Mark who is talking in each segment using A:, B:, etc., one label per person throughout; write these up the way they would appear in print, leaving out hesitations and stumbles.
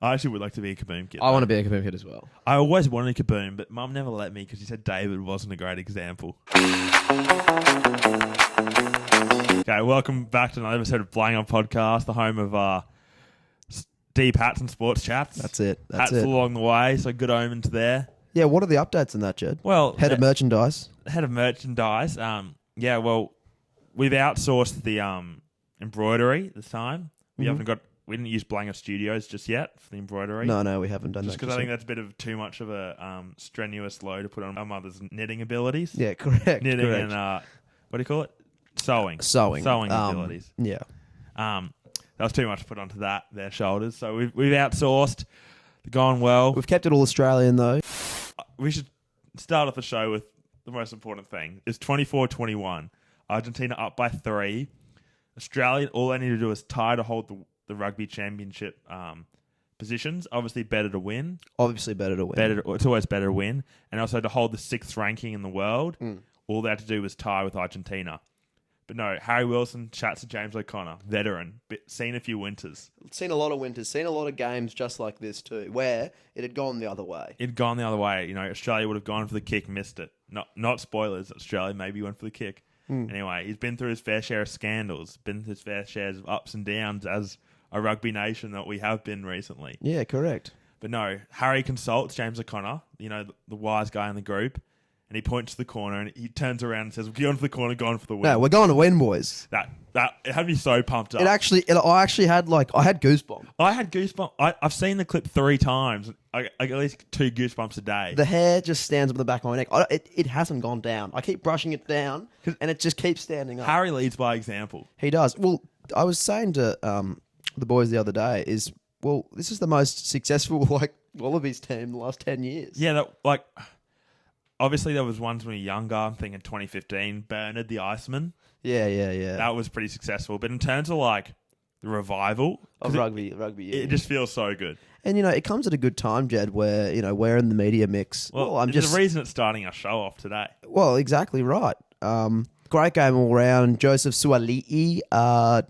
A: I actually would like to be a Kaboom kid.
B: I want to be a Kaboom kid as well.
A: I always wanted a Kaboom, but Mum never let me because she said David wasn't a great example. Okay, welcome back to another episode of Blanga Podcast, the home of deep hats and sports chats.
B: That's it.
A: Hats along the way, so good omens there.
B: Yeah, what are the updates on that, Jed?
A: Well,
B: Head of merchandise.
A: Head of merchandise. Yeah, well, we've outsourced the embroidery this time. We didn't use Blanga Studios just yet for the embroidery.
B: No, we haven't done
A: just
B: that.
A: Just because I think that's a bit of too much of a strenuous load to put on our mother's knitting abilities.
B: Yeah, correct.
A: Knitting
B: correct.
A: And what do you call it? Sewing abilities.
B: Yeah.
A: That was too much to put onto their shoulders. So we've outsourced. They're gone well.
B: We've kept it all Australian though.
A: We should start off the show with the most important thing. It's 24-21. Argentina up by 3. Australia, all they need to do is tie to hold the rugby championship positions. Obviously better to win. It's always better to win. And also to hold the 6th ranking in the world. All they had to do was tie with Argentina. But no, Harry Wilson chats to James O'Connor, veteran, seen a few winters.
B: Seen a lot of winters, seen a lot of games just like this too, where it had gone the other way.
A: Australia would have gone for the kick, missed it. Not spoilers, Australia maybe went for the kick. Anyway, he's been through his fair share of scandals, been through his fair shares of ups and downs as a rugby nation that we have been recently.
B: Yeah, correct.
A: But no, Harry consults James O'Connor, the wise guy in the group, and he points to the corner and he turns around and says, "We're going for the corner, going for the win."
B: No, we're going to win, boys.
A: That it had me so pumped up.
B: I actually had I had goosebumps.
A: I had goosebumps. I've seen the clip 3 times. I at least 2 goosebumps a day.
B: The hair just stands up the back of my neck. It hasn't gone down. I keep brushing it down, and it just keeps standing up.
A: Harry leads by example.
B: He does. Well, I was saying to the boys the other day this is the most successful Wallabies team in the last 10 years.
A: Yeah, obviously there was ones when we were younger. I'm thinking 2015, Bernard the Iceman.
B: Yeah.
A: That was pretty successful. But in terms of the revival
B: of rugby,
A: it just feels so good.
B: And it comes at a good time, Jed, where we're in the media mix.
A: There's a reason it's starting our show off today.
B: Well, exactly right. Great game all round. Joseph Suali'i,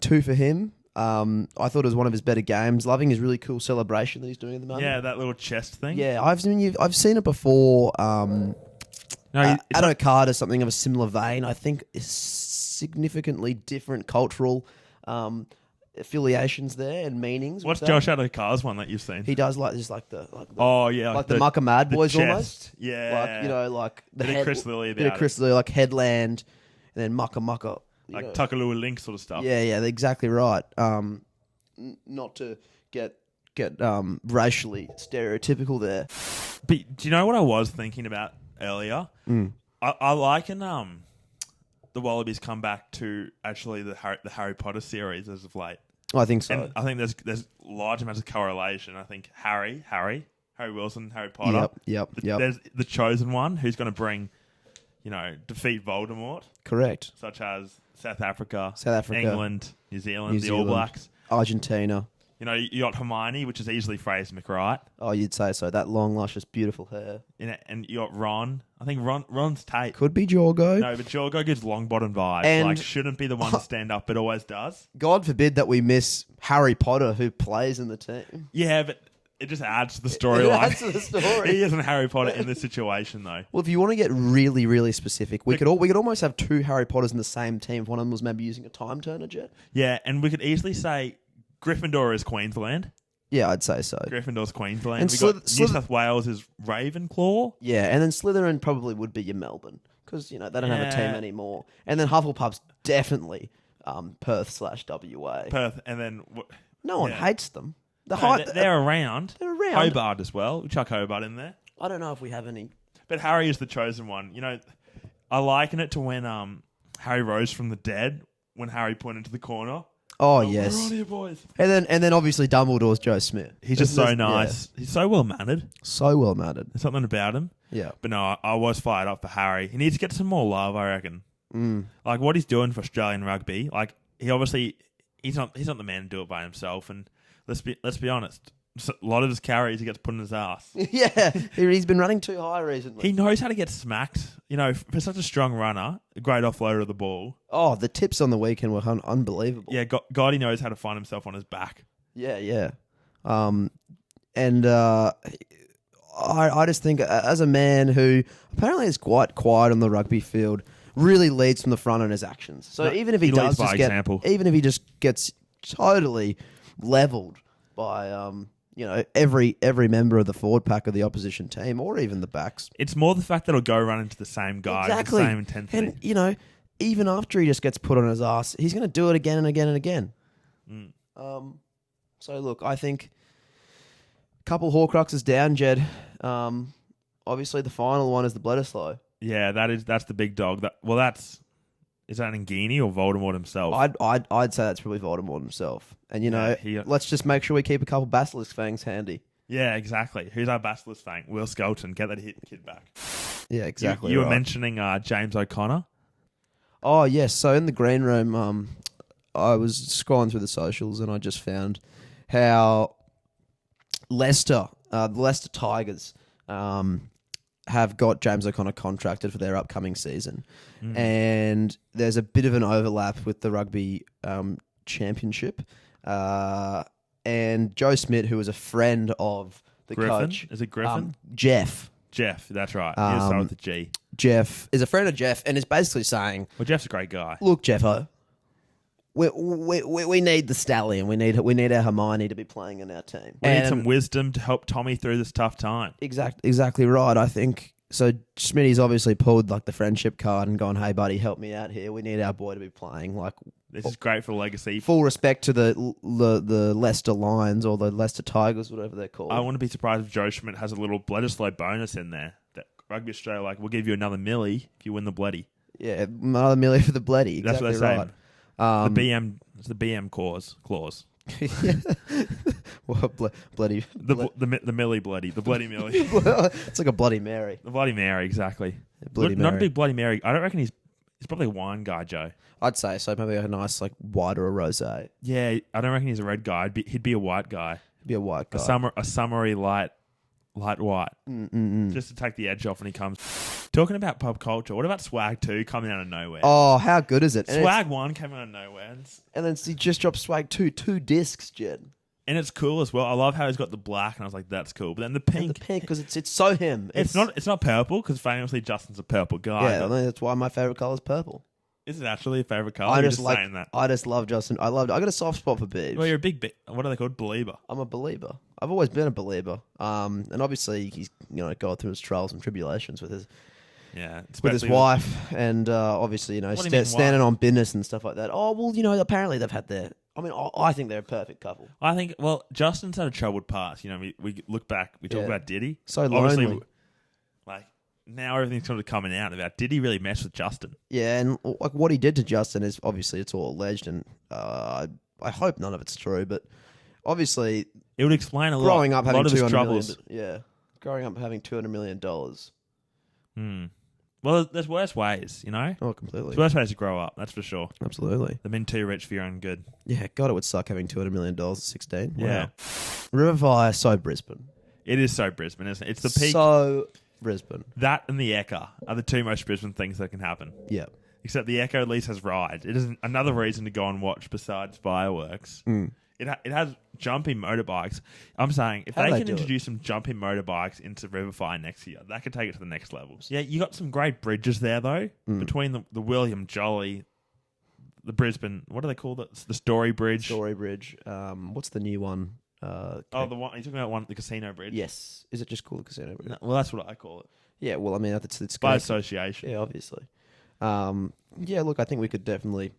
B: 2 for him. I thought it was one of his better games. Loving his really cool celebration that he's doing at the moment.
A: Yeah, that little chest thing.
B: Yeah, I've seen it before. Addo Carter, something of a similar vein. I think is significantly different cultural affiliations there and meanings.
A: What's Josh Addo Carr's one that you've seen?
B: He does the
A: the
B: Mucka Mad Boys
A: chest.
B: almost.
A: Yeah,
B: the
A: bit
B: head,
A: of Chris Lilly
B: bit of Chris Lilly, like Headland, and then Mucka.
A: Tuckaloo Link sort of stuff.
B: Yeah, they're exactly right. Not to get racially stereotypical there.
A: But do you know what I was thinking about earlier? I liken the Wallabies come back to actually the Harry Potter series as of late.
B: I think so.
A: And I think there's large amounts of correlation. I think Harry Wilson, Harry Potter.
B: Yep.
A: There's the chosen one who's going to bring, defeat Voldemort.
B: Correct.
A: Such as South Africa, England, New Zealand, the All Blacks,
B: Argentina.
A: You got Hermione, which is easily Fraser McWright.
B: Oh, you'd say so. That long, luscious, beautiful hair.
A: And you got Ron. I think Ron's Tate.
B: Could be Jorgo.
A: No, but Jorgo gives Longbottom vibes.
B: And
A: shouldn't be the one to stand up, but always does.
B: God forbid that we miss Harry Potter, who plays in the team.
A: Yeah, but it just adds to the storyline.
B: It adds to the story.
A: He isn't Harry Potter in this situation, though.
B: Well, if you want to get really, really specific, we could almost have 2 Harry Potters in the same team if one of them was maybe using a time turner, Jet.
A: Yeah, and we could easily say Gryffindor is Queensland.
B: Yeah, I'd say so.
A: Gryffindor's Queensland.
B: And
A: New South Wales is Ravenclaw.
B: Yeah, and then Slytherin probably would be your Melbourne because they don't have a team anymore. And then Hufflepuff's definitely Perth/WA.
A: Perth, and then
B: no one hates them.
A: They're around.
B: They're around.
A: Hobart as well. We chuck Hobart in there.
B: I don't know if we have any.
A: But Harry is the chosen one. I liken it to when Harry rose from the dead when Harry pointed to the corner.
B: Oh, yes.
A: We're on here, boys.
B: And then obviously Dumbledore's Joe Smith.
A: He's just so nice. Yeah. He's so well-mannered.
B: So well-mannered.
A: There's something about him.
B: Yeah.
A: But no, I was fired up for Harry. He needs to get some more love, I reckon. What he's doing for Australian rugby, he obviously he's not the man to do it by himself. And let's be honest, a lot of his carries he gets put in his ass.
B: Yeah, he's been running too high recently.
A: He knows how to get smacked. For such a strong runner, a great offloader of the ball.
B: Oh, the tips on the weekend were unbelievable.
A: Yeah, God, he knows how to find himself on his back.
B: Yeah. And I just think, as a man who apparently is quite quiet on the rugby field, really leads from the front on his actions. So
A: No,
B: even if he
A: he
B: does
A: leads by
B: just
A: example.
B: even if he just gets totally leveled by every member of the forward pack of the opposition team, or even the backs.
A: It's more the fact that he'll go run into the same guy with the same intensity.
B: And even after he just gets put on his ass, he's going to do it again and again and again. So look, I think a couple Horcruxes down, Jed. Obviously, the final one is the Bledisloe.
A: Yeah, that's the big dog. Is that Ngini or Voldemort himself?
B: I'd say that's probably Voldemort himself. And let's just make sure we keep a couple Basilisk fangs handy.
A: Yeah, exactly. Who's our Basilisk fang? Will Skelton. Get that kid back.
B: Yeah, exactly.
A: You were mentioning James O'Connor.
B: Oh yes. So in the green room, I was scrolling through the socials and I just found how the Leicester Tigers, have got James O'Connor contracted for their upcoming season. And there's a bit of an overlap with the rugby championship. And Joe Smith, who was a friend of the coach.
A: Is it Griffin?
B: Jeff.
A: Jeff, that's right. He was with the G.
B: Jeff is a friend of Jeff and is basically saying,
A: well, Jeff's a great guy.
B: Look, Jeffo, we need the stallion. We need our Hermione to be playing in our team.
A: We need some wisdom to help Tommy through this tough time.
B: Exactly right. I think so. Smitty's obviously pulled like the friendship card and gone, "Hey, buddy, help me out here. We need our boy to be playing." Like,
A: this is great for the legacy.
B: Full respect to the Leicester Lions or the Leicester Tigers, whatever they're called.
A: I wouldn't be surprised if Joe Schmidt has a little Bledisloe bonus in there. That Rugby Australia, we'll give you another milli if you win the Bloody.
B: Yeah, another milli for the Bloody. Exactly.
A: That's what they're
B: right.
A: saying. It's the BM clause.
B: Well, bloody
A: the Millie Bloody, the Bloody Millie.
B: It's like a Bloody Mary.
A: The Bloody Mary, exactly.
B: Bloody
A: Not
B: Mary.
A: a big Bloody Mary. I don't reckon he's probably a wine guy, Joe.
B: I'd say so. Maybe a nice like white or a rosé.
A: Yeah, I don't reckon he's a red guy. He'd be a white guy.
B: He'd be a white guy.
A: A summery light white. Just to take the edge off when he comes. Talking about pop culture, what about Swag 2 coming out of nowhere?
B: Oh, how good is it?
A: Swag 1 came out of nowhere.
B: And then he just dropped Swag 2, 2 discs, Jed.
A: And it's cool as well. I love how he's got the black, and I was like, that's cool. But then the pink.
B: Because it's so him.
A: It's not purple, because famously Justin's a purple guy.
B: Yeah, that's why my favourite colour is purple.
A: Is it actually a favourite colour?
B: I just love Justin. I got a soft spot for Biebs.
A: Well, you're a big, what are they called? Believer.
B: I'm a believer. I've always been a believer. And obviously he's gone through his trials and tribulations with his wife, and obviously standing on business and stuff like that. Oh well, apparently they've had their. I mean, I think they're a perfect couple.
A: I think. Well, Justin's had a troubled past. We look back. We talk about Diddy.
B: So lonely.
A: Obviously, now everything's sort of coming out about did he really mess with Justin?
B: Yeah, and like what he did to Justin is obviously it's all alleged, and I hope none of it's true, but obviously
A: it would explain a lot.
B: Growing up having
A: $200 million.
B: Growing up having $200 million.
A: Well, there's worse ways,
B: Oh, completely.
A: There's worse ways to grow up, that's for sure.
B: Absolutely.
A: They've been too rich for your own good.
B: Yeah, God, it would suck having $200 million at 16. Wow.
A: Yeah.
B: Riverfire, so Brisbane.
A: It is so Brisbane, isn't it? It's the peak.
B: So Brisbane.
A: That and the Ekka are the two most Brisbane things that can happen.
B: Yeah.
A: Except the Ekka at least has rides. It isn't another reason to go and watch besides fireworks. It has jumping motorbikes. I'm saying if they can introduce some jumping motorbikes into Riverfire next year, that could take it to the next levels. Yeah, you got some great bridges there though between the William Jolly, the Brisbane. What do they call that? The Story Bridge.
B: Story Bridge. What's the new one?
A: The one you're talking about, the Casino Bridge.
B: Yes. Is it just called the Casino Bridge?
A: No, well, that's what I call it.
B: Yeah. Well, I mean, it's
A: by association.
B: Yeah, obviously. Yeah. Look, I think we could definitely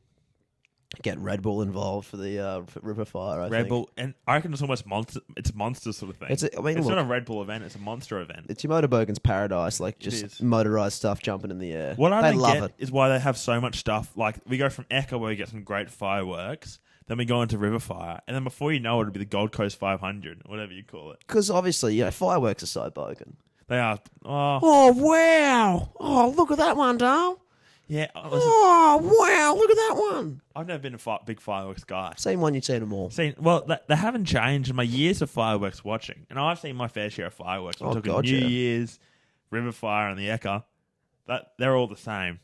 B: get Red Bull involved for the for Riverfire.
A: Red Bull, and I reckon it's almost monster. It's a monster sort of thing. It's not a Red Bull event. It's a monster event.
B: It's your Motorbogan's paradise, like just motorized stuff jumping in the air.
A: What I don't get is why they have so much stuff. Like we go from Ekka where we get some great fireworks, then we go into Riverfire, and then before you know it, it'll be the Gold Coast 500, whatever you call it.
B: Because obviously, fireworks are so bogan.
A: They are.
B: Oh wow! Oh, look at that one, Dale.
A: Yeah.
B: Oh, wow, look at that one.
A: I've never been a big fireworks guy.
B: Seen one, you'd seen them all.
A: Well, they haven't changed in my years of fireworks watching. And I've seen my fair share of fireworks. I'm talking New Year's, Riverfire, and the Ekka. They're all the same.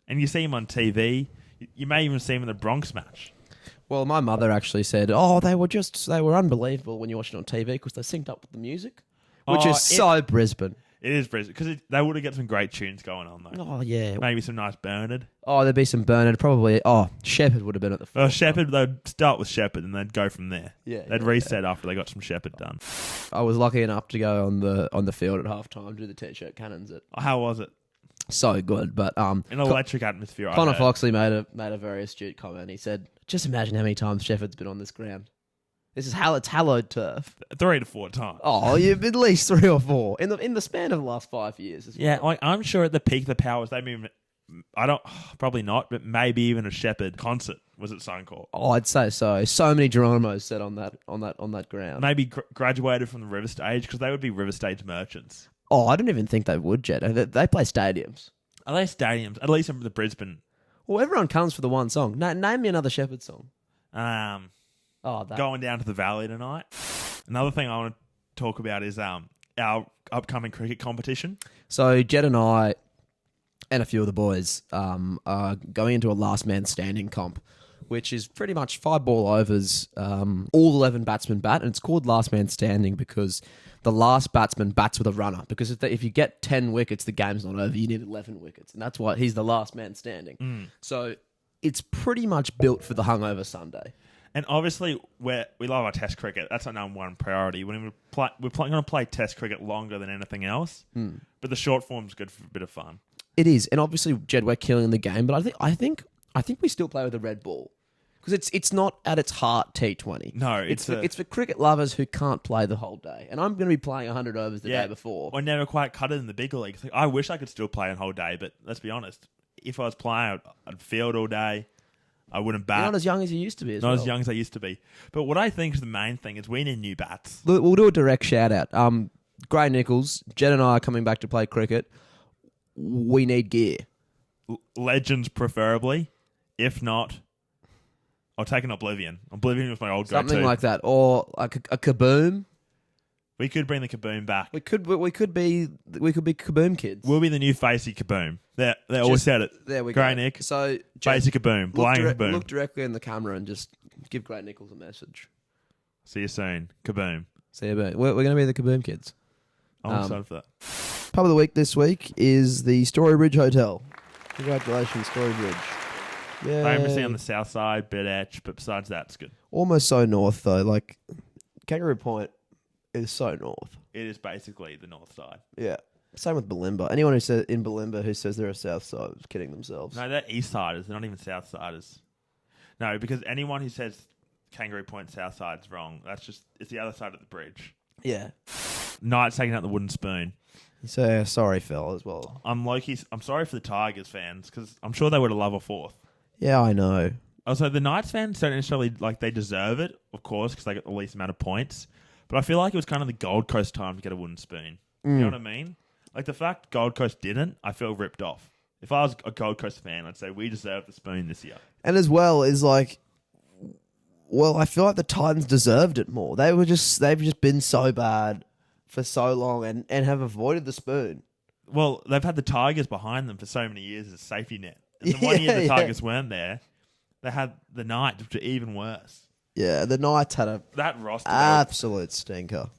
A: And you see them on TV. You may even see them in the Bronx match.
B: Well, my mother actually said, they were unbelievable when you watched it on TV because they synced up with the music, which is so Brisbane.
A: It is Brisbane because they would have got some great tunes going on though.
B: Oh yeah,
A: maybe some nice Bernard.
B: Oh, there'd be some Bernard. Probably. Oh, Shepherd would have been at the.
A: Well, Shepherd. They'd start with Shepherd and they'd go from there.
B: Yeah,
A: they'd reset after they got some Shepherd done.
B: I was lucky enough to go on the field at halftime, do the t-shirt cannons.
A: How was it?
B: So good, but
A: an electric atmosphere.
B: Connor Foxley made a very astute comment. He said, "Just imagine how many times Shepherd's been on this ground. It's hallowed turf.
A: 3 to 4 times.
B: Oh, you've at least 3 or 4 in the span of the last 5 years.
A: Yeah, like I'm sure at the peak of the powers they moved. Probably not, but maybe even a Shepherd concert was at Suncorp.
B: Oh, I'd say so. So many Geronimos set on that ground.
A: Maybe graduated from the River Stage because they would be River Stage merchants.
B: Oh, I don't even think they would, Jet. They play stadiums.
A: Are they stadiums? At least in the Brisbane.
B: Well, everyone comes for the one song. Name me another Shepherd song.
A: Going down to the Valley tonight. Another thing I want to talk about is our upcoming cricket competition. So
B: Jet and I and a few of the boys are going into a last man standing comp, which is pretty much 5 ball overs. All 11 batsmen bat, and it's called last man standing because the last batsman bats with a runner. Because if you get 10 wickets, the game's not over. You need 11 wickets, and that's why he's the last man standing. So it's pretty much built for the hungover Sunday.
A: And obviously, we love our Test cricket. That's our number one priority. We're going to play Test cricket longer than anything else. But the short form's good for a bit of fun.
B: It is, and obviously, Jed, we're killing the game. But I think we still play with a red ball because it's not at its heart T20.
A: No,
B: it's for cricket lovers who can't play the whole day. And I'm going to be playing 100 overs the day before.
A: I never quite cut it in the bigger leagues. Like, I wish I could still play a whole day, but let's be honest. If I was playing, I'd field all day. I wouldn't bat.
B: You're not as young as you used to be.
A: Not as young as I used to be. But what I think is the main thing is we need new bats.
B: We'll do a direct shout out. Gray Nichols, Jed and I are coming back to play cricket. We need gear.
A: Legends preferably. If not, I'll take an Oblivion. Oblivion was my old go-to.
B: Something like that. Or like a Kaboom.
A: We could bring the Kaboom back.
B: We could be Kaboom kids.
A: We'll be the new Facey Kaboom. They always said it.
B: There we
A: Grey
B: go.
A: Nick.
B: So
A: Facey Kaboom. Blanga Kaboom.
B: Look directly in the camera and just give Grey Nichols a message.
A: See you soon. Kaboom.
B: See you soon. We're going to be the Kaboom kids.
A: I'm excited for that.
B: Pub of the week this week is the Storybridge Hotel. Congratulations, Storybridge. Yeah.
A: Famously on the south side, bit etch, but besides that, it's good.
B: Almost so north though. Like Kangaroo Point is so north.
A: It is basically the north side.
B: Yeah. Same with Bulimba. Anyone who says in Bulimba who says they're a south side is kidding themselves.
A: No, they're east siders. They're not even south siders. No, because anyone who says Kangaroo Point south side is wrong. It's the other side of the bridge.
B: Yeah.
A: Knight's taking out the wooden spoon.
B: So sorry, Phil, as well.
A: I'm sorry for the Tigers fans because I'm sure they would have loved a fourth.
B: Yeah, I know.
A: Also, the Knights fans don't necessarily they deserve it, of course, because they got the least amount of points. But I feel like it was kind of the Gold Coast time to get a wooden spoon. You know what I mean? Like the fact Gold Coast didn't, I feel ripped off. If I was a Gold Coast fan, I'd say we deserve the spoon this year.
B: And as well is I feel like the Titans deserved it more. They've just been so bad for so long and have avoided the spoon.
A: Well, they've had the Tigers behind them for so many years as a safety net. And the 1 year the Tigers weren't there, they had the Knights, which are even worse.
B: Yeah, the Knights had
A: that roster
B: absolute stinker.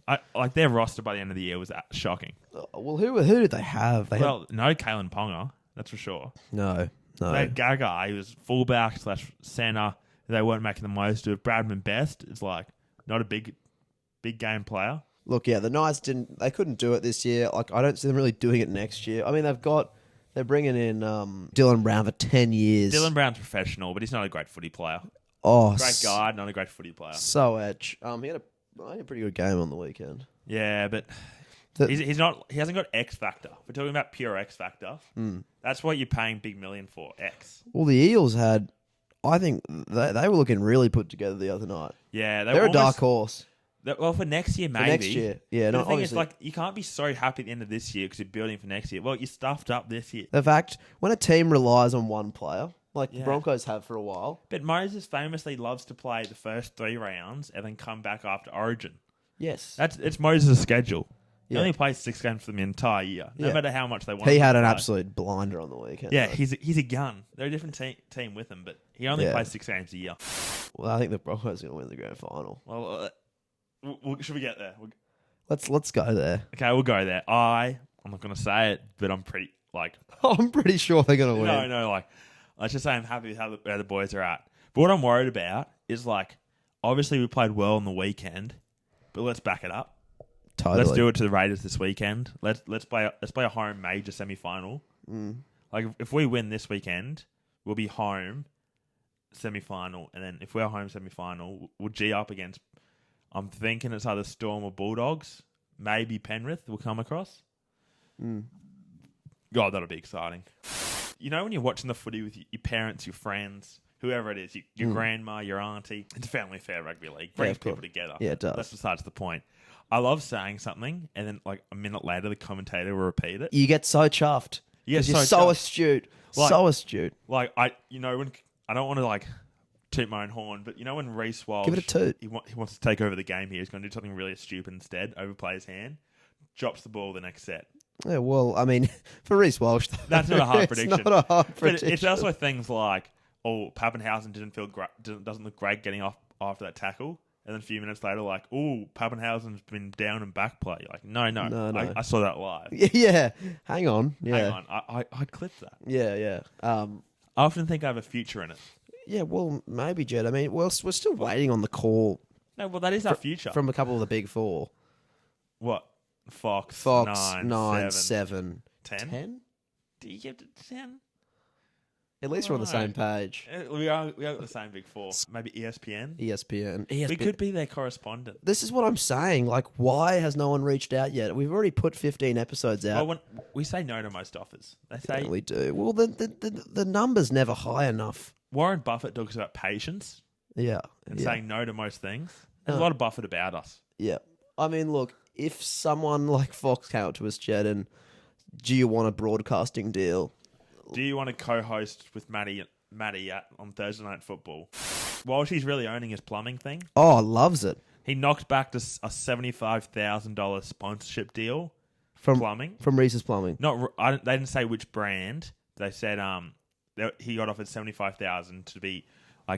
A: Their roster by the end of the year was shocking.
B: Well, who did they have?
A: No Kalen Ponga, that's for sure.
B: No.
A: They had Gaga, he was fullback / centre. They weren't making the most of. Bradman Best is not a big game player.
B: Look, yeah, the Knights they couldn't do it this year. I don't see them really doing it next year. I mean, they're bringing in Dylan Brown for 10 years.
A: Dylan Brown's professional, but he's not a great footy player.
B: Oh,
A: great guy, not a great footy player.
B: So edge. He had a pretty good game on the weekend.
A: Yeah, but he's not. He hasn't got X factor. We're talking about pure X factor. That's what you're paying big million for. X.
B: Well, the Eels had. I think they were looking really put together the other night.
A: Yeah,
B: they're a dark horse.
A: Well, for next year, maybe.
B: For next year, yeah.
A: The thing is, you can't be so happy at the end of this year because you're building for next year. Well, you stuffed up this year.
B: The fact when a team relies on one player. The Broncos have for a while.
A: But Moses famously loves to play the first 3 rounds and then come back after Origin.
B: Yes.
A: It's Moses' schedule. He only plays 6 games for the entire year, no matter how much they want.
B: He had an absolute blinder on the weekend.
A: Yeah, he's a gun. They're a different team with him, but he only plays 6 games a year.
B: Well, I think the Broncos are going to win the grand final.
A: Well, should we get there?
B: Let's go there.
A: Okay, we'll go there. I'm not going to say it, but I'm pretty
B: I'm pretty sure they're going to win.
A: No. Let's just say I'm happy with where the boys are at. But what I'm worried about is obviously we played well on the weekend, but let's back it up.
B: Totally.
A: Let's do it to the Raiders this weekend. Let's play a home major semi-final. If we win this weekend, we'll be home semi-final, and then if we're home semi-final, we'll G up against. I'm thinking it's either Storm or Bulldogs. Maybe Penrith will come across. God, that'll be exciting. You know when you're watching the footy with your parents, your friends, whoever it is, your grandma, your auntie. It's a family affair rugby league. Brings people together.
B: Yeah, it does.
A: That's besides the point. I love saying something, and then a minute later, the commentator will repeat it.
B: You get so chuffed.
A: You're
B: so astute. So astute.
A: When I don't want to toot my own horn, but when Reece Walsh,
B: give it a toot.
A: He wants to take over the game here. He's going to do something really stupid instead. Overplay his hand, drops the ball the next set.
B: Yeah, well, I mean, for Reece Walsh,
A: that's not a hard prediction.
B: Not a hard prediction.
A: But it's also things like, Pappenhausen doesn't look great getting off after that tackle. And then a few minutes later, Pappenhausen's been down and back play. No. I saw that live.
B: Yeah. Hang on. Yeah.
A: Hang on. I clipped that.
B: Yeah.
A: I often think I have a future in it.
B: Yeah, well, maybe, Jed. I mean, we're still waiting on the call.
A: No, well, that is our future.
B: From a couple of the big four.
A: What? Fox
B: 9, 7.
A: 10? Do you give it 10?
B: At least we're on the same page.
A: We are the same big four. Maybe ESPN?
B: ESPN.
A: We could be their correspondent.
B: This is what I'm saying. Why has no one reached out yet? We've already put 15 episodes out.
A: Well, when we say no to most offers. They say...
B: Yeah, we do. Well, the number's never high enough.
A: Warren Buffett talks about patience.
B: Yeah.
A: And saying no to most things. There's a lot of Buffett about us.
B: Yeah. I mean, look, if someone like Fox came up to us, Jed, and do you want a broadcasting deal?
A: Do you want to co-host with Matty on Thursday Night Football? While she's really owning his plumbing thing.
B: Oh, loves it.
A: He knocked back to a $75,000 sponsorship deal for plumbing.
B: From Reese's Plumbing.
A: They didn't say which brand. They said he got offered $75,000 to be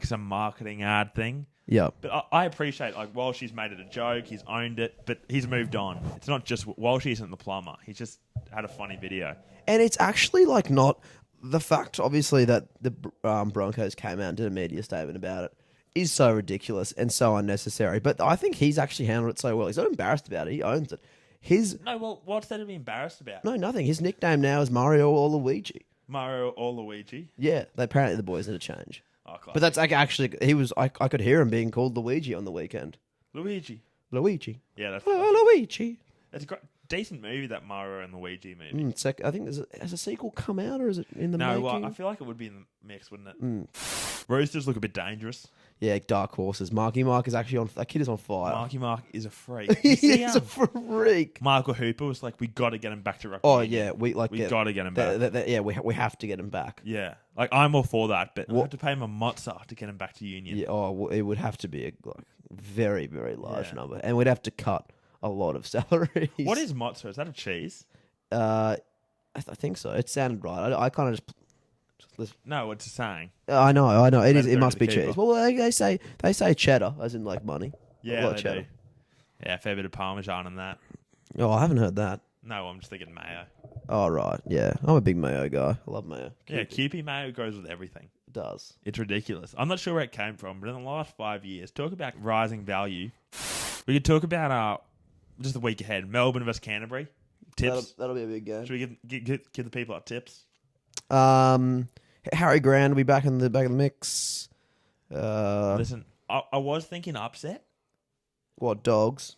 A: some marketing ad thing.
B: Yeah.
A: But I appreciate, while she's made it a joke, he's owned it, but he's moved on. It's not just while she isn't the plumber. He's just had a funny video. And
B: it's actually not the fact, obviously, that the Broncos came out and did a media statement about it is so ridiculous and so unnecessary. But I think he's actually handled it so well. He's not embarrassed about it. He owns it.
A: What's there to be embarrassed about?
B: No, nothing. His nickname now is Mario or Luigi.
A: Mario or Luigi?
B: Yeah. Apparently the boys need a change.
A: Oh, classic.
B: But that's actually, I could hear him being called Luigi on the weekend.
A: Luigi.
B: Yeah,
A: that's
B: Luigi.
A: It's a great, decent movie, that Mario and Luigi movie.
B: I think has a sequel come out, or is it in the making?
A: No, I feel like it would be in the mix, wouldn't it? Roosters look a bit dangerous.
B: Yeah, dark horses. Marky Mark is actually on. That kid is on fire.
A: Marky Mark is a freak.
B: He's a freak.
A: Michael Hooper was like, we got to get him back to rugby.
B: Oh yeah, we got
A: to get him back.
B: Yeah, we have to get him back.
A: Yeah, I'm all for that, but we have to pay him a mozza to get him back to Union.
B: Yeah, it would have to be a very, very large number, and we'd have to cut a lot of salaries.
A: What is mozza? Is that a cheese?
B: I think so. It sounded right. I kind of just.
A: No, it's a saying.
B: I know. It is. It must be cheese. Well, they say cheddar, as in money.
A: Yeah, they cheddar. Do. Yeah, a fair bit of Parmesan in that.
B: Oh, I haven't heard that.
A: No, I'm just thinking mayo.
B: Oh, right. Yeah, I'm a big mayo guy. I love mayo.
A: Yeah, Kewpie mayo goes with everything.
B: It does.
A: It's ridiculous. I'm not sure where it came from, but in the last 5 years, talk about rising value. We could talk about just the week ahead. Melbourne versus Canterbury. Tips.
B: That'll be a big game.
A: Should we give the people our tips?
B: Harry Grant will be back in the mix.
A: Listen, I was thinking upset.
B: What, dogs?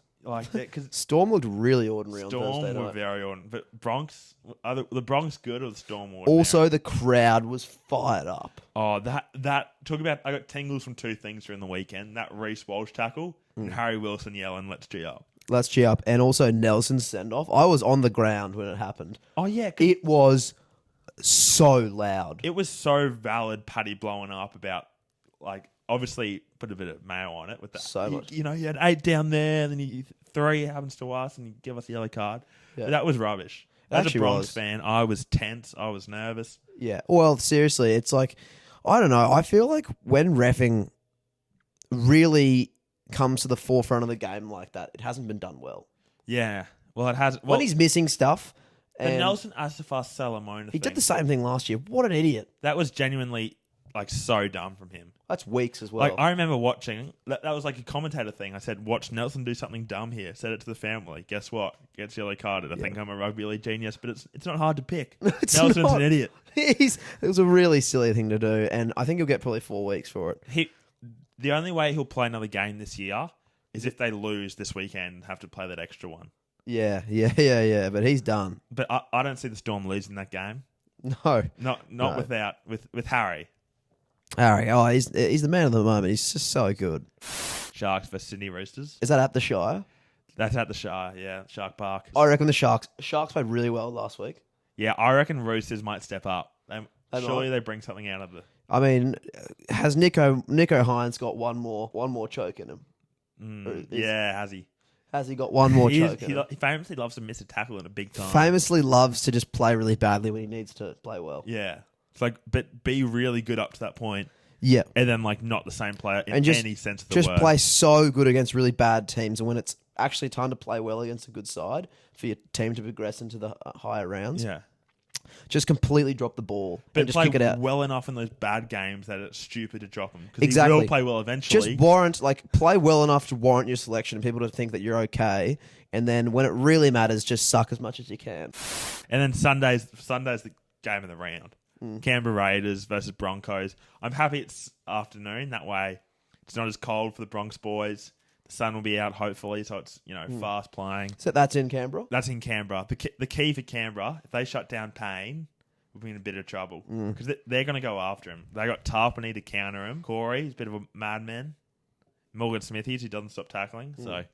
A: Because
B: Storm looked really ordinary on Thursday night.
A: Storm were very ordinary. But Bronx, are the Bronx good or the Storm ordinary?
B: Also, the crowd was fired up.
A: Oh, that talk about. I got tingles from two things during the weekend. That Reece Walsh tackle and Harry Wilson yelling, "Let's G up."
B: Let's G up. And also Nelson's send-off. I was on the ground when it happened.
A: Oh, yeah.
B: It was so loud.
A: It was so valid, Paddy blowing up about, obviously put a bit of mayo on it with that.
B: So much.
A: You had 8 down there, and then 3 happens to us, and you give us a yellow card. Yeah. But that was rubbish. As a Bronx fan, I was tense. I was nervous.
B: Yeah. Well, seriously, it's I don't know. I feel like when reffing really comes to the forefront of the game like that, it hasn't been done well.
A: Yeah. Well, it has. Well,
B: When he's missing stuff,
A: the
B: and
A: Nelson Asafar Salamona
B: he
A: thing,
B: did the same thing last year. What an idiot!
A: that was genuinely like so dumb from him.
B: That's weeks as well.
A: Like I remember watching that was like a commentator thing. I said, "Watch Nelson do something dumb here." Said it to the family. Guess what? Gets yellow carded. I think I'm a rugby league genius, but it's not hard to pick.
B: It's
A: Nelson's
B: not.
A: an idiot.
B: It was a really silly thing to do, and I think he'll get probably 4 weeks for it.
A: The only way he'll play another game this year is if they lose this weekend and have to play that extra one.
B: Yeah. But he's done.
A: But I don't see the Storm losing that game.
B: No,
A: Not without with Harry.
B: Harry. Oh, he's the man of the moment. He's just so good.
A: Sharks versus Sydney Roosters.
B: Is that at the Shire?
A: That's at the Shire, yeah, Shark Park.
B: I reckon the Sharks played really well last week.
A: Yeah, I reckon Roosters might step up.
B: They
A: Surely
B: might.
A: they bring something out of it.
B: I mean, has Nico Hines got one more choke in him?
A: Yeah, has he?
B: Has he got one more choke in him?
A: He famously loves to miss a tackle in a big time.
B: Famously loves to just play really badly when he needs to play well.
A: Yeah. It's like, but be really good up to that point,
B: Yeah.
A: and then like not the same player in
B: And just,
A: any sense of the
B: just
A: word.
B: play so good against really bad teams, and when it's actually time to play well against a good side for your team to progress into the higher rounds,
A: Yeah.
B: just completely drop the ball
A: But
B: and just
A: play
B: kick it out.
A: well enough in those bad games that it's stupid to drop him. Because
B: Exactly.
A: he will play well eventually.
B: Just play well enough to warrant your selection and people to think that you're okay. And then when it really matters, just suck as much as you can.
A: And then Sunday's the game of the round. Canberra Raiders versus Broncos. I'm happy it's afternoon. That way it's not as cold for the Bronx boys. The sun will be out hopefully, so it's fast playing.
B: So that's in Canberra?
A: That's in Canberra. The key for Canberra, if they shut down Payne, we'll be in a bit of trouble. Because they're going to go after him. They got Tarpany to counter him. Corey, he's a bit of a madman. Morgan Smithies, who doesn't stop tackling. So,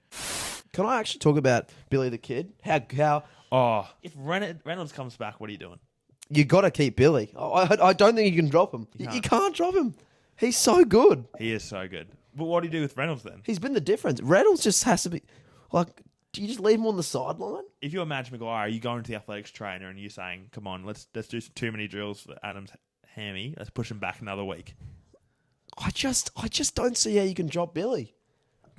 B: Can I actually talk about Billy the Kid? How
A: if Reynolds comes back, what are you doing?
B: you got to keep Billy. I don't think you can drop him. You can't drop him. He's so good.
A: He is so good. But what do you do with Reynolds then?
B: He's been the difference. Reynolds just has to be like. Do you just leave him on the sideline?
A: If you're Madge Maguire, are you going to the athletics trainer and you're saying, "Come on, let's do too many drills for Adam's hammy. Let's push him back another week."
B: I just don't see how you can drop Billy.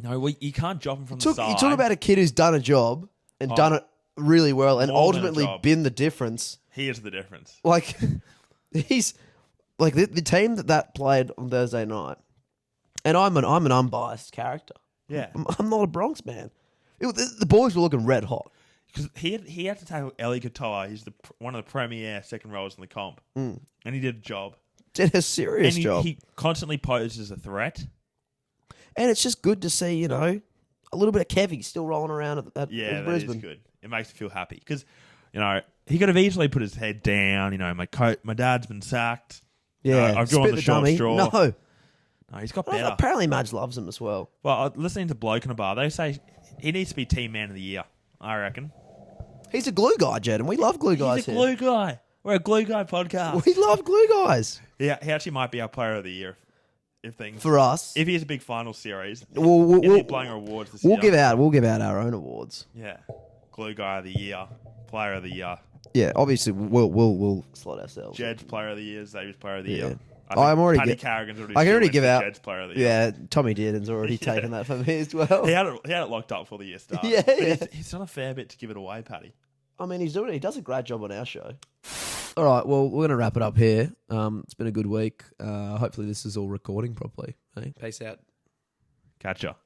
A: No, you can't drop him from the side.
B: You talk about a kid who's done a job and done it really well and
A: More than a
B: ultimately
A: job.
B: been the difference.
A: He is the difference.
B: Like, he's like the team that played on Thursday night, and I'm an unbiased character.
A: Yeah,
B: I'm not a Bronx man. The boys were looking red hot.
A: because he had to tackle Eli Katoa. He's one of the premier second rows in the comp, and he did a job.
B: Did a serious
A: And
B: job.
A: he constantly poses a threat.
B: And it's just good to see, a little bit of Kevy still rolling around at
A: Yeah, that
B: Brisbane.
A: is good. It makes me feel happy because, he could have easily put his head down. My dad's been sacked.
B: Yeah,
A: I've drawn
B: spit
A: the short
B: dummy.
A: straw.
B: No,
A: He's got better.
B: apparently Madge loves him as well.
A: Well, listening to Bloke in a Bar, they say he needs to be Team Man of the Year, I reckon.
B: He's a glue guy, Jed, and we love glue guys
A: He's a
B: here.
A: glue guy. We're a glue guy podcast.
B: We love glue guys.
A: Yeah, he actually might be our Player of the Year if things.
B: For us,
A: If he has a big final series,
B: we'll
A: he'll be Blanga awards this
B: we'll
A: year.
B: give out our own awards.
A: Yeah, Glue Guy of the Year, Player of the Year,
B: Yeah, obviously we'll slot ourselves.
A: Jed's Player of the Year, Xavier's Player of the
B: Yeah.
A: Year.
B: I'm already
A: Paddy
B: get-
A: Carrigan's already.
B: I can already
A: shortlisted
B: give out.
A: Jed's Player of the Year.
B: Yeah, Tommy Dearden's already taken that from me as well.
A: He had it locked up for the year start.
B: Yeah,
A: But
B: yeah.
A: He's done a fair bit to give it away, Paddy.
B: I mean, he does a great job on our show. All right, well, we're going to wrap it up here. It's been a good week. Hopefully this is all recording properly. Hey? Peace out.
A: Catch ya.